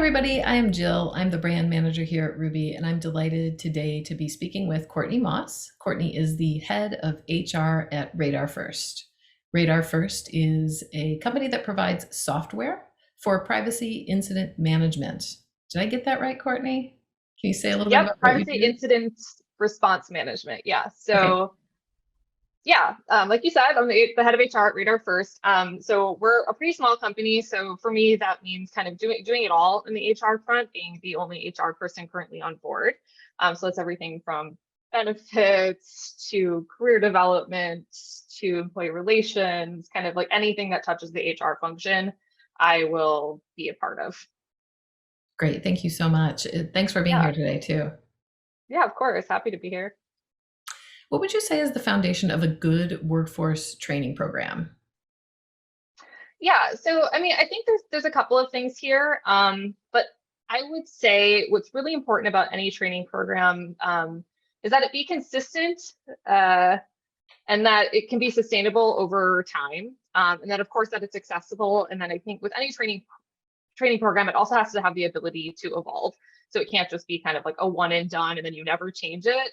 everybody. I am Jill. I'm the brand manager here at Ruby, and I'm delighted today to be speaking with Courtney Moss. Courtney is the head of HR at RadarFirst. RadarFirst is a company that provides software for privacy incident management. Did I get that right, Courtney? Can you say a little bit Yep, about what you privacy do? incident response management. Yeah. Okay, Like you said, I'm the head of HR at RadarFirst. So we're a pretty small company. So for me, that means kind of doing it all in the HR front, being the only HR person currently on board. So it's everything from benefits to career development to employee relations, kind of like anything that touches the HR function, I will be a part of. great. Thank you so much. Thanks for being here Yeah. today, too. Yeah, of course. Happy to be here. What would you say is the foundation of a good workforce training program? Yeah, so I mean, I think there's a couple of things here, but I would say what's really important about any training program is that it be consistent uh, and that it can be sustainable over time, and that of course that it's accessible. And then I think with any training program, it also has to have the ability to evolve. So it can't just be kind of like a one and done and then you never change it.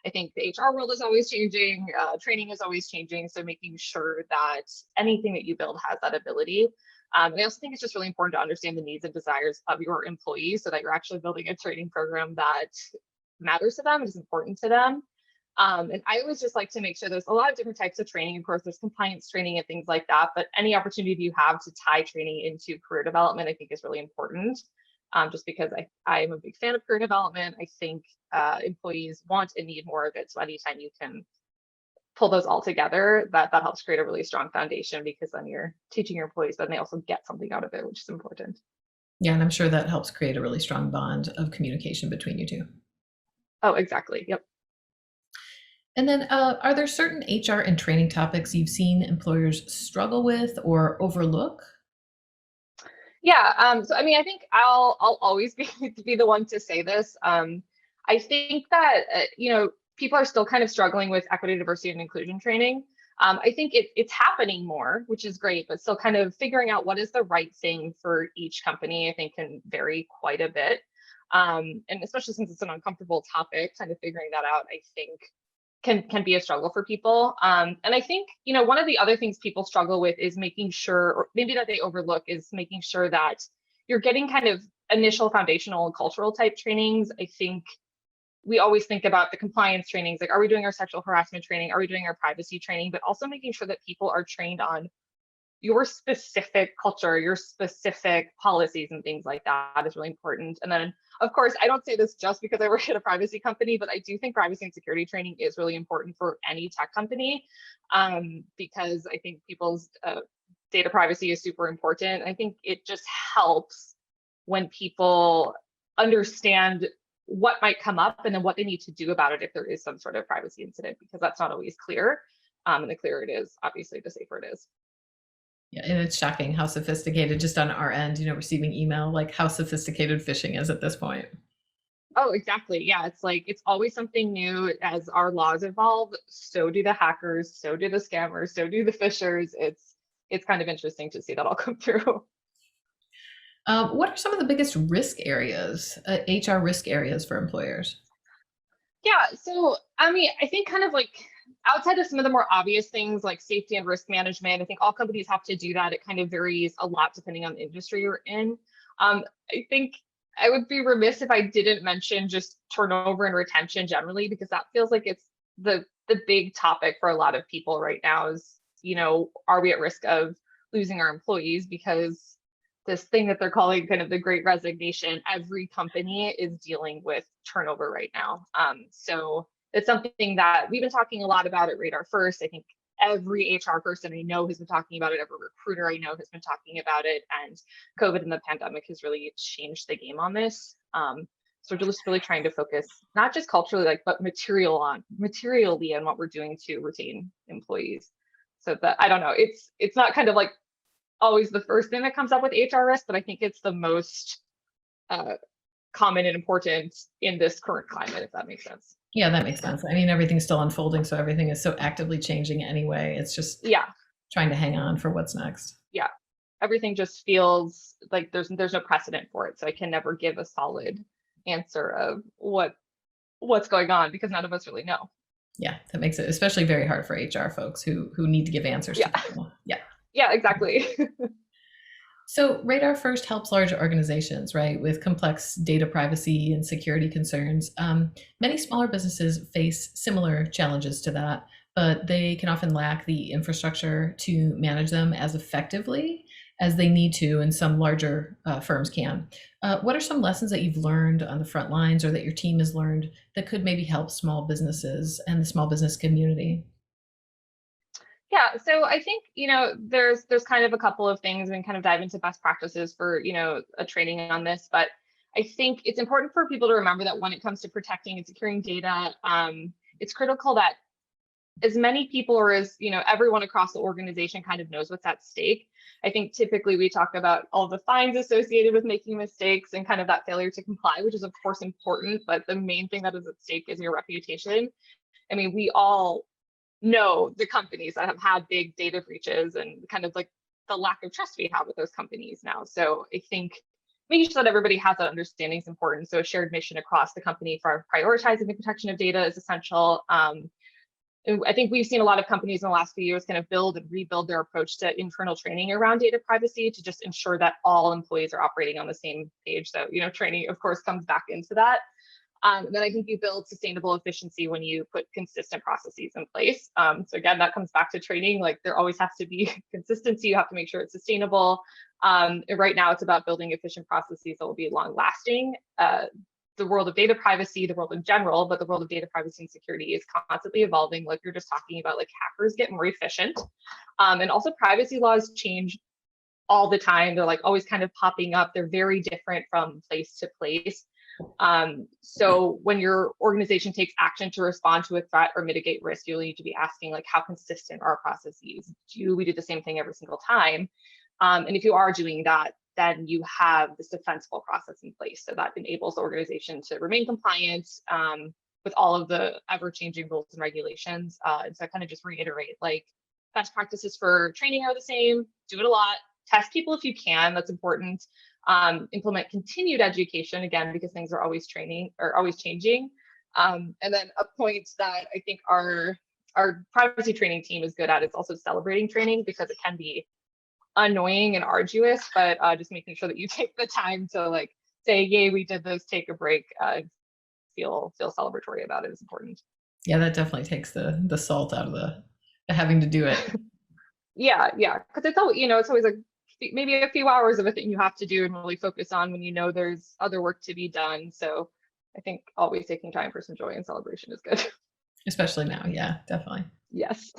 I think the HR world is always changing, training is always changing. So making sure that anything that you build has that ability. And I also think it's just really important to understand the needs and desires of your employees so that you're actually building a training program that matters to them and is important to them. And I always just like to make sure there's a lot of different types of training. Of course, there's compliance training and things like that, but any opportunity you have to tie training into career development, I think is really important. Just because I am a big fan of career development. I think employees want and need more of it. So anytime you can pull those all together, that helps create a really strong foundation because then you're teaching your employees, but they also get something out of it, which is important. Yeah, and I'm sure that helps create a really strong bond of communication between you two. Oh, exactly. Yep. And then, are there certain HR and training topics you've seen employers struggle with or overlook? Yeah. So I mean, I think I'll always be the one to say this. I think that people are still kind of struggling with equity, diversity, and inclusion training. I think it's happening more, which is great, but still kind of figuring out what is the right thing for each company, I think can vary quite a bit. And especially since it's an uncomfortable topic, kind of figuring that out, I think can be a struggle for people. And I think, one of the other things people struggle with is making sure, or maybe that they overlook, is making sure that you're getting kind of initial foundational and cultural type trainings. I think we always think about the compliance trainings, like, are we doing our sexual harassment training? Are we doing our privacy training? But also making sure that people are trained on your specific culture, your specific policies and things like that is really important. And then, of course, I don't say this just because I work at a privacy company, but I do think privacy and security training is really important for any tech company, because I think people's data privacy is super important. I think it just helps when people understand what might come up and then what they need to do about it if there is some sort of privacy incident, because that's not always clear. And the clearer it is, obviously, the safer it is. Yeah, and it's shocking how sophisticated, just on our end, receiving email, like how sophisticated phishing is at this point. Oh, exactly. Yeah, it's like it's always something new. As our laws evolve, so do the hackers, so do the scammers, so do the phishers. It's kind of interesting to see that all come through. What are some of the biggest risk areas, HR risk areas for employers? Yeah, so I mean, I think kind of like outside of some of the more obvious things like safety and risk management, I think all companies have to do that. It kind of varies a lot depending on the industry you're in. I think I would be remiss if I didn't mention just turnover and retention generally, because that feels like it's the big topic for a lot of people right now is, are we at risk of losing our employees? Because this thing that they're calling kind of the great resignation, every company is dealing with turnover right now. So it's something that we've been talking a lot about at RadarFirst. I think every HR person I know has been talking about it. Every recruiter I know has been talking about it. And COVID and the pandemic has really changed the game on this. So we're just really trying to focus not just culturally, but materially on what we're doing to retain employees. So that, I don't know, it's not kind of like always the first thing that comes up with HR risk, but I think it's the most common and important in this current climate, if that makes sense. Yeah, that makes sense. I mean, everything's still unfolding, so everything is so actively changing anyway. It's just Yeah, trying to hang on for what's next. yeah, everything just feels like there's no precedent for it. So I can never give a solid answer of what's going on because none of us really know. Yeah, that makes it especially very hard for HR folks who need to give answers to Yeah. people. Yeah. Yeah, exactly. So RadarFirst helps large organizations, right, with complex data privacy and security concerns. Many smaller businesses face similar challenges to that, but they can often lack the infrastructure to manage them as effectively as they need to, and some larger firms can. What are some lessons that you've learned on the front lines or that your team has learned that could maybe help small businesses and the small business community? Yeah, so I think, there's kind of a couple of things and kind of dive into best practices for, a training on this, but I think it's important for people to remember that when it comes to protecting and securing data, it's critical that as many people or as, everyone across the organization kind of knows what's at stake. I think typically we talk about all the fines associated with making mistakes and kind of that failure to comply, which is of course important, but the main thing that is at stake is your reputation. I mean, we all know the companies that have had big data breaches and kind of like the lack of trust we have with those companies now. So I think making sure that everybody has that understanding is important. So a shared mission across the company for prioritizing the protection of data is essential. I think we've seen a lot of companies in the last few years kind of build and rebuild their approach to internal training around data privacy to just ensure that all employees are operating on the same page. So, training, of course, comes back into that. And then I think you build sustainable efficiency when you put consistent processes in place. So again, that comes back to training. Like there always has to be consistency. You have to make sure it's sustainable. Right now, it's about building efficient processes that will be long lasting. The world of data privacy, the world in general, but the world of data privacy and security is constantly evolving. Like you're just talking about, like hackers get more efficient. And also privacy laws change all the time. They're like always kind of popping up. They're very different from place to place. So when your organization takes action to respond to a threat or mitigate risk, you'll need to be asking like, how consistent are processes? Do we do the same thing every single time? And if you are doing that, then you have this defensible process in place. So that enables the organization to remain compliant with all of the ever-changing rules and regulations. And so I kind of just reiterate, like best practices for training are the same, do it a lot, test people if you can, that's important. Implement continued education, again, because things are always changing. And then a point that I think our privacy training team is good at is also celebrating training, because it can be annoying and arduous, but just making sure that you take the time to like say, yay, we did this, take a break, feel celebratory about it is important. Yeah, that definitely takes the salt out of the having to do it. Yeah, because it's always like maybe a few hours of a thing you have to do and really focus on when there's other work to be done. So I think always taking time for some joy and celebration is good. Especially now. Yeah, definitely. Yes.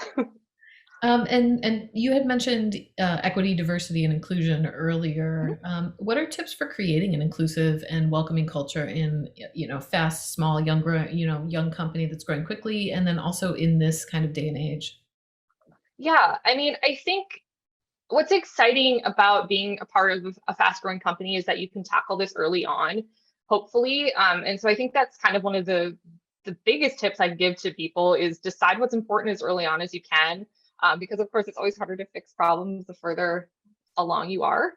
And you had mentioned equity, diversity, and inclusion earlier. What are tips for creating an inclusive and welcoming culture in fast, small, young company that's growing quickly, and then also in this kind of day and age? Yeah, I mean, I think what's exciting about being a part of a fast-growing company is that you can tackle this early on, hopefully. And so I think that's kind of one of the biggest tips I give to people is decide what's important as early on as you can. Because of course it's always harder to fix problems the further along you are.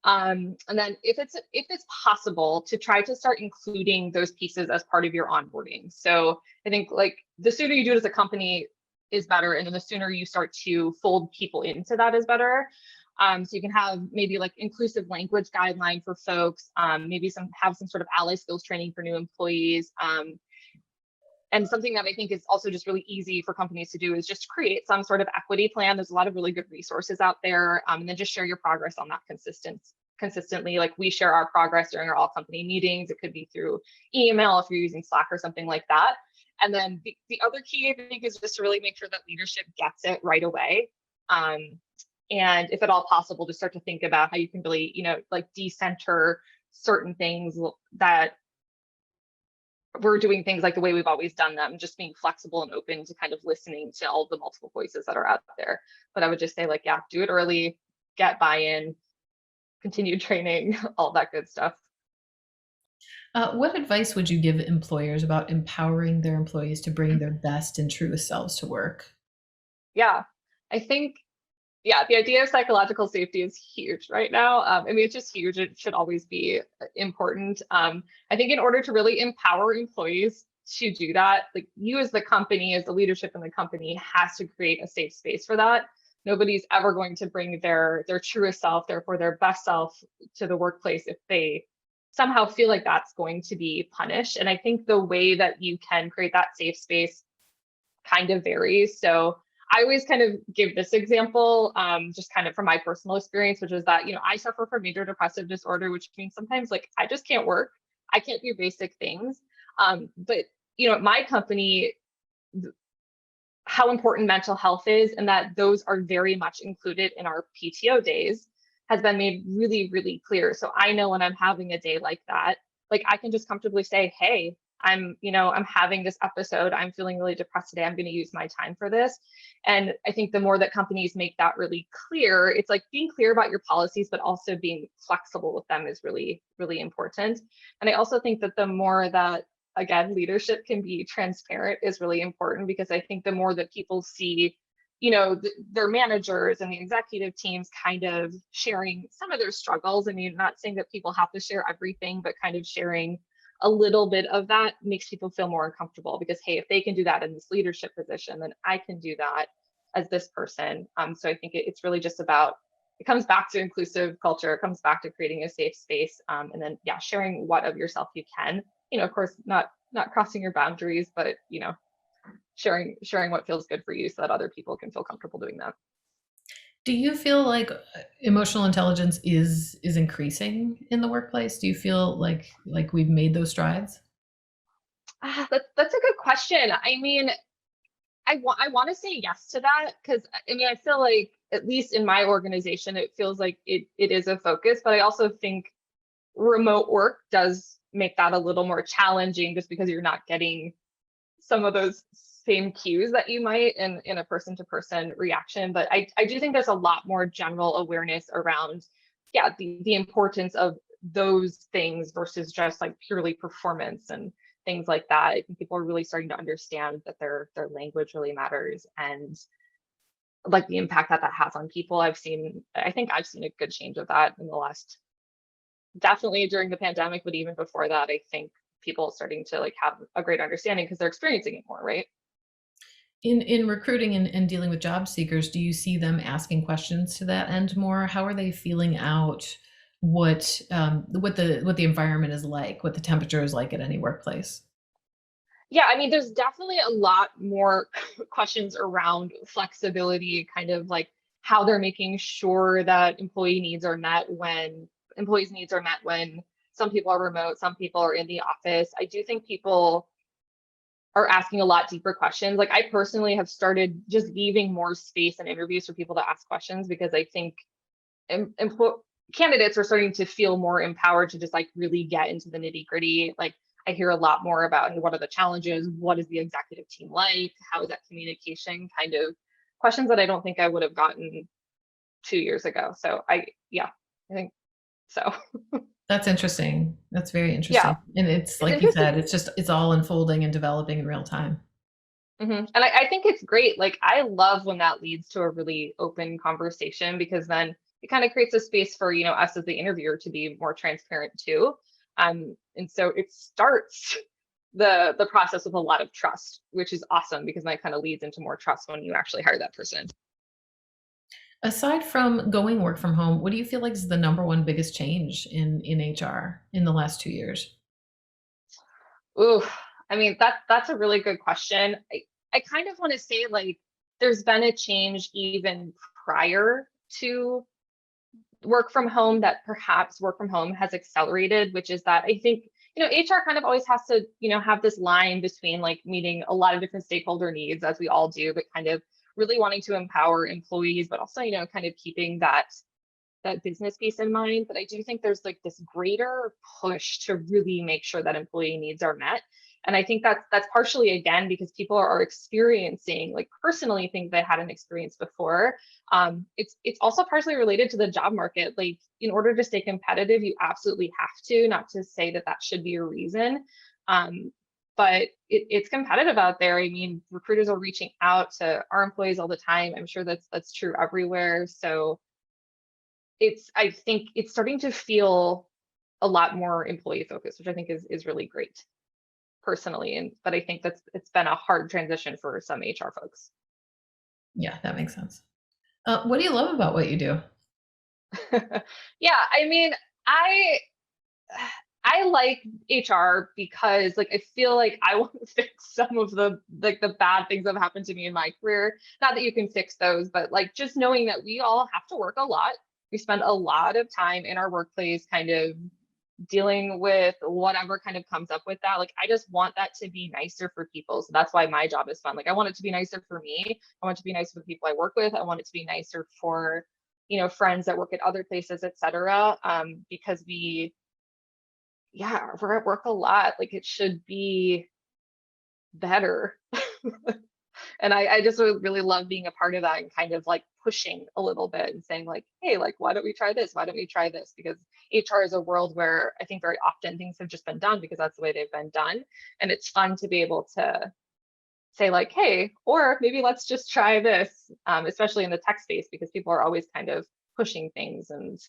And then if it's possible to try to start including those pieces as part of your onboarding. So I think like the sooner you do it as a company is better. And then the sooner you start to fold people into that is better. So you can have maybe like inclusive language guideline for folks, maybe have some sort of ally skills training for new employees. And something that I think is also just really easy for companies to do is just create some sort of equity plan. There's a lot of really good resources out there. And then just share your progress on that consistently. Like we share our progress during our all company meetings. It could be through email if you're using Slack or something like that. And then the other key, I think, is just to really make sure that leadership gets it right away. And if at all possible, to start to think about how you can really, like decenter certain things that we're doing things like the way we've always done them, just being flexible and open to kind of listening to all the multiple voices that are out there. But I would just say like, yeah, do it early, get buy-in, continue training, all that good stuff. What advice would you give employers about empowering their employees to bring their best and truest selves to work? Yeah, I think, Yeah, the idea of psychological safety is huge right now. I mean, it's just huge. It should always be important. I think in order to really empower employees to do that, like you as the company, as the leadership in the company, has to create a safe space for that. Nobody's ever going to bring their truest self, therefore their best self, to the workplace if they somehow feel like that's going to be punished. And I think the way that you can create that safe space kind of varies. So I always kind of give this example, just kind of from my personal experience, which is that, I suffer from major depressive disorder, which means sometimes like I just can't work. I can't do basic things. But, at my company, how important mental health is and that those are very much included in our PTO days has been made really, really clear. So I know when I'm having a day like that, like I can just comfortably say, hey, I'm having this episode. I'm feeling really depressed today. I'm going to use my time for this. And I think the more that companies make that really clear, it's like being clear about your policies, but also being flexible with them is really, really important. And I also think that the more that, again, leadership can be transparent is really important, because I think the more that people see, their managers and the executive teams kind of sharing some of their struggles. I mean, not saying that people have to share everything, but kind of sharing a little bit of that makes people feel more uncomfortable, because, hey, if they can do that in this leadership position, then I can do that as this person. So I think it's really just about, it comes back to inclusive culture. It comes back to creating a safe space. And then, yeah, sharing what of yourself you can, of course, not crossing your boundaries, but, sharing what feels good for you so that other people can feel comfortable doing that. Do you feel like emotional intelligence is increasing in the workplace? Do you feel like we've made those strides? That's a good question. I mean, I want to say yes to that, because I mean, I feel like at least in my organization, it feels like it is a focus, but I also think remote work does make that a little more challenging, just because you're not getting some of those same cues that you might in a person to person reaction. But I do think there's a lot more general awareness around, yeah, the importance of those things versus just like purely performance and things like that. I think people are really starting to understand that their language really matters, and like the impact that that has on people. I think I've seen a good change of that in the last, definitely during the pandemic, but even before that, I think people starting to like have a great understanding because they're experiencing it more, right? In recruiting and dealing with job seekers, do you see them asking questions to that end more? How are they feeling out what the environment is like, what the temperature is like at any workplace? Yeah, I mean, there's definitely a lot more questions around flexibility, kind of like how they're making sure that employees' needs are met when some people are remote, some people are in the office. I do think people are asking a lot deeper questions. Like I personally have started just leaving more space in interviews for people to ask questions, because I think candidates are starting to feel more empowered to just like really get into the nitty gritty. Like I hear a lot more about, hey, what are the challenges? What is the executive team like? How is that communication? Kind of questions that I don't think I would have gotten 2 years ago. So yeah, I think so. That's interesting. That's very Yeah, interesting. And it's it's like you interesting. said, it's all unfolding and developing in real time. And I think it's great. Like I love when that leads to a really open conversation, because then it kind of creates a space for, us as the interviewer to be more transparent too. And so it starts the process with a lot of trust, which is awesome, because that kind of leads into more trust when you actually hire that person. Aside from going work from home, what do you feel like is the number one biggest change in HR in the last 2 years? Ooh, I mean, that's a really good question. I kind of want to say like there's been a change even prior to work from home that perhaps work from home has accelerated, which is that I think, HR kind of always has to, have this line between like meeting a lot of different stakeholder needs, as we all do, but kind of really wanting to empower employees, but also, kind of keeping that business piece in mind. But I do think there's like this greater push to really make sure that employee needs are met. And I think that's partially again because people are experiencing like personally things they hadn't experienced before. It's also partially related to the job market. Like in order to stay competitive, you absolutely have to, not to say that that should be a reason. Um, but it's competitive out there. I mean, recruiters are reaching out to our employees all the time. I'm sure that's true everywhere. So I think it's starting to feel a lot more employee focused, which I think is really great personally. And but I think it's been a hard transition for some HR folks. Yeah, that makes sense. What do you love about what you do? Yeah, I mean, I I like HR because like I feel like I want to fix some of the like the bad things that have happened to me in my career. Not that you can fix those, but like just knowing that we all have to work a lot. We spend a lot of time in our workplace kind of dealing with whatever kind of comes up with that. Like I just want that to be nicer for people. So that's why my job is fun. Like I want it to be nicer for me. I want it to be nicer for the people I work with. I want it to be nicer for, friends that work at other places, et cetera. Because we're at work a lot. Like it should be better. And I just really love being a part of that and kind of like pushing a little bit and saying like, hey, like, why don't we try this? Why don't we try this? Because HR is a world where I think very often things have just been done because that's the way they've been done. And it's fun to be able to say like, hey, or maybe let's just try this, especially in the tech space, because people are always kind of pushing things and,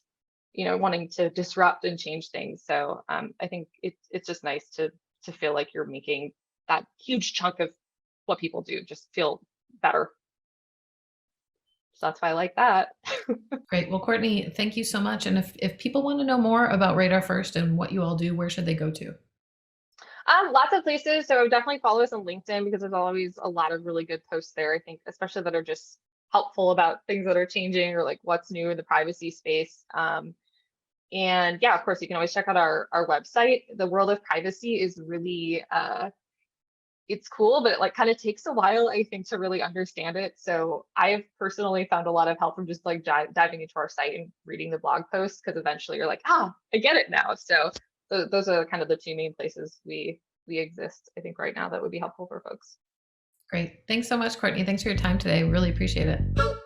wanting to disrupt and change things. So I think it's just nice to feel like you're making that huge chunk of what people do just feel better. So that's why I like that. Great. Well, Courtney, thank you so much. And if people want to know more about Radar First and what you all do, where should they go to? Lots of places. So definitely follow us on LinkedIn because there's always a lot of really good posts there. I think, especially that are just helpful about things that are changing or like what's new in the privacy space. And yeah, of course, you can always check out our website. The world of privacy is really it's cool, but it like kind of takes a while, I think, to really understand it. So I have personally found a lot of help from just like diving into our site and reading the blog posts because eventually you're like, I get it now. So those are kind of the two main places we exist, I think, right now that would be helpful for folks. Great. Thanks so much, Courtney. Thanks for your time today. Really appreciate it.